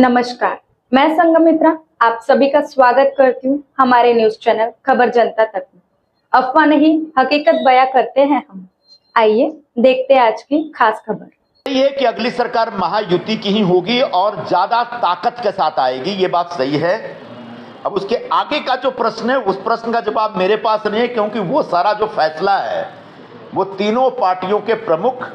नमस्कार, मैं संगमित्रा आप सभी का स्वागत करती हूँ हमारे न्यूज चैनल खबर जनता तक में। अफवाह नहीं हकीकत बयां करते हैं हम। आइए देखते हैं आज की खास खबर। ये कि अगली सरकार महायुति की ही होगी और ज्यादा ताकत के साथ आएगी, ये बात सही है। अब उसके आगे का जो प्रश्न है उस प्रश्न का जवाब मेरे पास नहीं है, क्योंकि वो सारा जो फैसला है वो तीनों पार्टियों के प्रमुख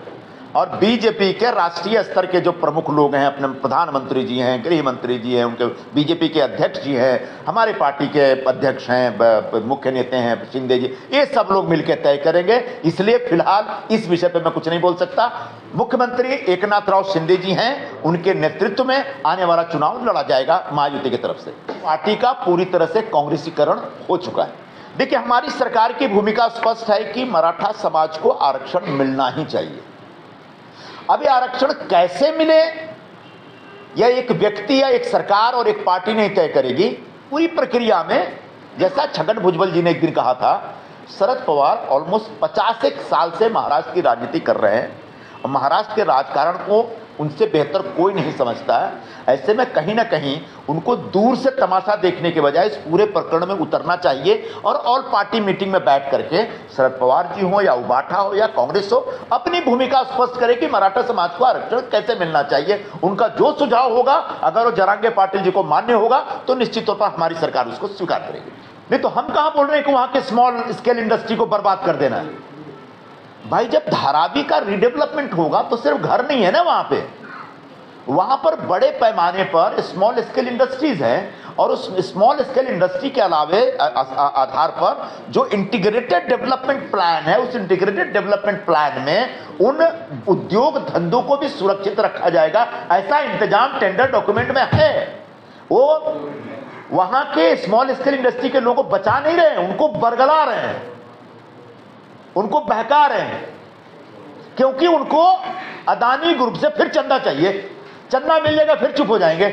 और बीजेपी के राष्ट्रीय स्तर के जो प्रमुख लोग हैं, अपने प्रधानमंत्री जी हैं, गृह मंत्री जी हैं, उनके बीजेपी के अध्यक्ष जी हैं, हमारे पार्टी के अध्यक्ष हैं, मुख्य नेता हैं शिंदे जी, ये सब लोग मिलकर तय करेंगे। इसलिए फिलहाल इस विषय पे मैं कुछ नहीं बोल सकता। मुख्यमंत्री एकनाथ राव शिंदे जी हैं, उनके नेतृत्व में आने वाला चुनाव लड़ा जाएगा महायुति की तरफ से। पार्टी का पूरी तरह से कांग्रेसीकरण हो चुका है। देखिए, हमारी सरकार की भूमिका स्पष्ट है कि मराठा समाज को आरक्षण मिलना ही चाहिए। अब ये आरक्षण कैसे मिले, यह एक व्यक्ति या एक सरकार और एक पार्टी नहीं तय करेगी। पूरी प्रक्रिया में, जैसा छगन भुजबल जी ने एक दिन कहा था, शरद पवार ऑलमोस्ट 50 साल से महाराष्ट्र की राजनीति कर रहे हैं और महाराष्ट्र के राजकारण को उनसे बेहतर कोई नहीं समझता है। ऐसे में कहीं ना कहीं उनको दूर से तमाशा देखने के बजाय इस पूरे प्रकरण में उतरना चाहिए और ऑल पार्टी मीटिंग में बैठ करके शरद पवार जी हो या उबाठा हो या कांग्रेस हो, अपनी भूमिका स्पष्ट करे कि मराठा समाज को आरक्षण कैसे मिलना चाहिए। उनका जो सुझाव होगा, अगर वो जरांगे पाटिल जी को मान्य होगा तो निश्चित तौर पर हमारी सरकार उसको स्वीकार करेगी। नहीं तो हम कहां बोल रहे हैं कि वहां के स्मॉल स्केल इंडस्ट्री को बर्बाद कर देना है। भाई, जब धारावी का रीडेवलपमेंट होगा तो सिर्फ घर नहीं है ना, वहां पर बड़े पैमाने पर स्मॉल स्केल इंडस्ट्रीज हैं और उस स्मॉल स्केल इंडस्ट्री के अलावे आधार पर जो इंटीग्रेटेड डेवलपमेंट प्लान है, उस इंटीग्रेटेड डेवलपमेंट प्लान में उन उद्योग धंधों को भी सुरक्षित रखा जाएगा। ऐसा इंतजाम टेंडर डॉक्यूमेंट में है। वो वहां के स्मॉल स्केल इंडस्ट्री के लोगों को बचा नहीं रहे हैं, उनको बरगला रहे हैं, उनको बहका रहे हैं, क्योंकि उनको अदानी ग्रुप से फिर चंदा चाहिए। चंदा मिल जाएगा फिर चुप हो जाएंगे।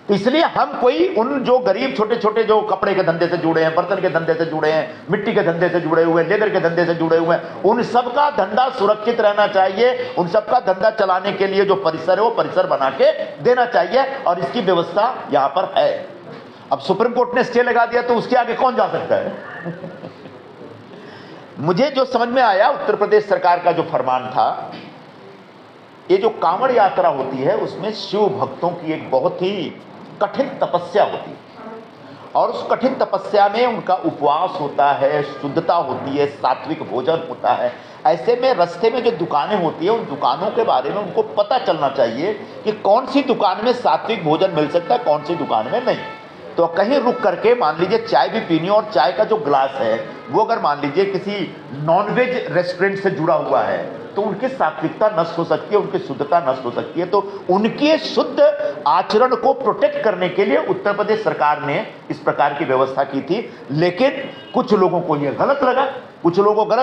इसलिए हम कोई उन जो गरीब छोटे छोटे जो कपड़े के धंधे से जुड़े हैं, बर्तन के धंधे से जुड़े हैं, मिट्टी के धंधे से जुड़े हुए हैं, लेदर के धंधे से जुड़े हुए हैं, उन सबका धंधा सुरक्षित रहना चाहिए। उन सबका धंधा चलाने के लिए जो परिसर है वो परिसर बना के देना चाहिए और इसकी व्यवस्था यहां पर है। अब सुप्रीम कोर्ट ने स्टे लगा दिया तो उसके आगे कौन जा सकता है? मुझे जो समझ में आया, उत्तर प्रदेश सरकार का जो फरमान था, ये जो कांवड़ यात्रा होती है उसमें शिव भक्तों की एक बहुत ही कठिन तपस्या होती है और उस कठिन तपस्या में उनका उपवास होता है, शुद्धता होती है, सात्विक भोजन होता है। ऐसे में रास्ते में जो दुकानें होती है, उन दुकानों के बारे में उनको पता चलना चाहिए कि कौन सी दुकान में सात्विक भोजन मिल सकता है, कौन सी दुकान में नहीं। तो कहीं रुक करके मान लीजिए चाय भी पीनी और चाय का जो ग्लास है वो अगर मान लीजिए किसी नॉनवेज रेस्टोरेंट से जुड़ा हुआ है तो उनकी सात्विकता नष्ट हो सकती है, उनकी शुद्धता नष्ट हो सकती है। तो उनके शुद्ध आचरण को प्रोटेक्ट करने के लिए उत्तर प्रदेश सरकार ने इस प्रकार की व्यवस्था की थी। लेकिन कुछ लोगों को यह गलत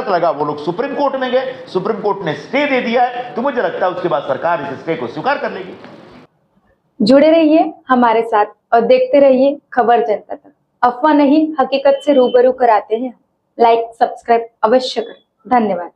लगा, वो लोग सुप्रीम कोर्ट में गए, सुप्रीम कोर्ट ने स्टे दे दिया है। तो मुझे लगता है उसके बाद सरकार इस स्टे को स्वीकार कर लेगी। जुड़े रहिए हमारे साथ और देखते रहिए खबर जनता तक। अफवाह नहीं हकीकत से रूबरू कराते हैं। लाइक सब्सक्राइब अवश्य करें। धन्यवाद।